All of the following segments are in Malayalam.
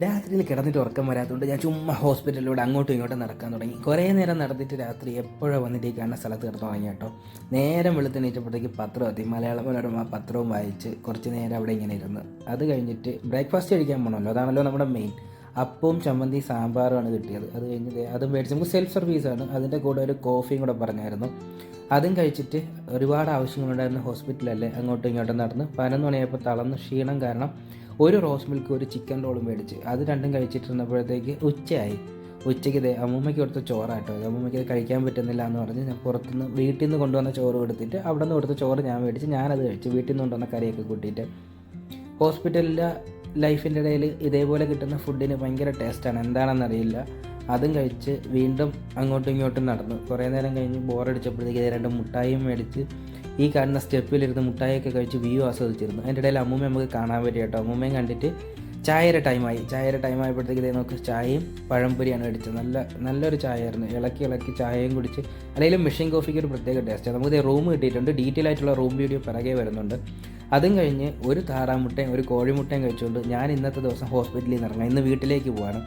രാത്രിയിൽ കിടന്നിട്ട് ഉറക്കം വരാത്തതുകൊണ്ട് ഞാൻ ചുമ്മാ ഹോസ്പിറ്റലിലൂടെ അങ്ങോട്ടും ഇങ്ങോട്ടും നടക്കാൻ തുടങ്ങി. കുറേ നേരം നടന്നിട്ട് രാത്രി എപ്പോഴോ വന്നിട്ട് ഈ കാണുന്ന സ്ഥലത്ത് കിടന്നു തുടങ്ങി കേട്ടോ. നേരം വെളുത്തെണീറ്റപ്പോഴത്തേക്ക് പത്രം എത്തി. മലയാള മനോരമ പത്രവും വായിച്ച് കുറച്ച് നേരം അവിടെ ഇങ്ങനെ ഇരുന്ന് അത് കഴിഞ്ഞിട്ട് ബ്രേക്ക്ഫാസ്റ്റ് കഴിക്കാൻ പോകണമല്ലോ, അതാണല്ലോ നമ്മുടെ മെയിൻ. അപ്പവും ചമ്മന്തി സാമ്പാറുമാണ് കിട്ടിയത്. അത് കഴിഞ്ഞ് അതും മേടിച്ച് നമുക്ക് സെൽഫ് സർവീസാണ്, അതിൻ്റെ കൂടെ ഒരു കോഫിയും കൂടെ പറഞ്ഞായിരുന്നു. അതും കഴിച്ചിട്ട് ഒരുപാട് ആവശ്യങ്ങളുണ്ടായിരുന്ന ഹോസ്പിറ്റലല്ലേ അങ്ങോട്ടും ഇങ്ങോട്ടും നടന്ന് 11 മണിയായപ്പോൾ തളർന്ന് ക്ഷീണം കാരണം ഒരു റോസ് മിൽക്ക് ഒരു ചിക്കൻ റോളും മേടിച്ച് അത് രണ്ടും കഴിച്ചിട്ടിരുന്നപ്പോഴത്തേക്ക് ഉച്ചയായി. ഉച്ചയ്ക്ക് അമ്മൂമ്മയ്ക്ക് കൊടുത്ത ചോറാട്ടോ. അമ്മൂമ്മയ്ക്ക് അത് കഴിക്കാൻ പറ്റുന്നില്ല എന്ന് പറഞ്ഞ് ഞാൻ പുറത്തുനിന്ന് വീട്ടിൽ നിന്ന് കൊണ്ടുവന്ന ചോറ് കൊടുത്തിട്ട് അവിടെ നിന്ന് കൊടുത്ത ചോറ് ഞാൻ മേടിച്ച് ഞാനത് കഴിച്ചു. വീട്ടിൽ നിന്ന് കൊണ്ടുവന്ന കറിയൊക്കെ കൂട്ടിയിട്ട് ഹോസ്പിറ്റലിലെ ലൈഫിൻ്റെ ഇടയിൽ ഇതേപോലെ കിട്ടുന്ന ഫുഡിന് ഭയങ്കര ടേസ്റ്റാണ്, എന്താണെന്നറിയില്ല. അതും കഴിച്ച് വീണ്ടും അങ്ങോട്ടും ഇങ്ങോട്ടും നടന്നു. കുറേ നേരം കഴിഞ്ഞ് ബോറടിച്ചപ്പോഴത്തേക്ക് 2 മുട്ടായും മേടിച്ച് ഈ കാണുന്ന സ്റ്റെപ്പിലിരുന്ന് മുട്ടായൊക്കെ കഴിച്ച് വ്യൂ ആസ്വദിച്ചിരുന്നു. അതിൻ്റെ ഇടയിൽ അമ്മൂമ്മ നമുക്ക് കാണാൻ പറ്റും കേട്ടോ. അമ്മൂമ്മയും കണ്ടിട്ട് ചായയുടെ ടൈമായപ്പോഴത്തേക്ക് നമുക്ക് ചായയും പഴംപൊരിയാണ് മേടിച്ചത്. നല്ലൊരു ചായയായിരുന്നു. ഇളക്കി ചായയും കുടിച്ച്. അല്ലെങ്കിൽ മെഷീൻ കോഫിക്ക് ഒരു പ്രത്യേക ടേസ്റ്റാണ്. നമുക്ക് റൂം കിട്ടിയിട്ടുണ്ട്, ഡീറ്റെയിൽ ആയിട്ടുള്ള റൂം വീഡിയോ പിറകെ വരുന്നുണ്ട്. അതും കഴിഞ്ഞ് ഒരു താറാമുട്ടയും ഒരു കോഴിമുട്ടയും കഴിച്ചുകൊണ്ട് ഞാൻ ഇന്നത്തെ ദിവസം ഹോസ്പിറ്റലിൽ നിന്ന് ഇറങ്ങാം. ഇന്ന് വീട്ടിലേക്ക് പോവാണ്.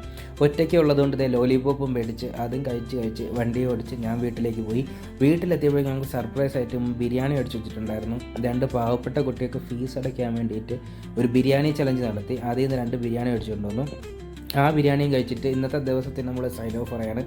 ഒറ്റയ്ക്ക് ഉള്ളതുകൊണ്ട് ലോലിപോപ്പും മേടിച്ച് അതും കഴിച്ച് വണ്ടി ഓടിച്ച് ഞാൻ വീട്ടിലേക്ക് പോയി. വീട്ടിലെത്തിയപ്പോഴേക്കും ഞങ്ങൾക്ക് സർപ്രൈസ് ആയിട്ട് ബിരിയാണി മേടിച്ച് വെച്ചിട്ടുണ്ടായിരുന്നു. 2 പാവപ്പെട്ട കുട്ടികൾക്ക് ഫീസ് അടയ്ക്കാൻ വേണ്ടിയിട്ട് ഒരു ബിരിയാണി ചലഞ്ച് നടത്തി. അതിൽ നിന്ന് 2 ബിരിയാണി മേടിച്ചുകൊണ്ട് വന്നു. ആ ബിരിയാണിയും കഴിച്ചിട്ട് ഇന്നത്തെ ദിവസത്തിൽ നമ്മൾ സൈൻ ഓഫ് പറയാണ്.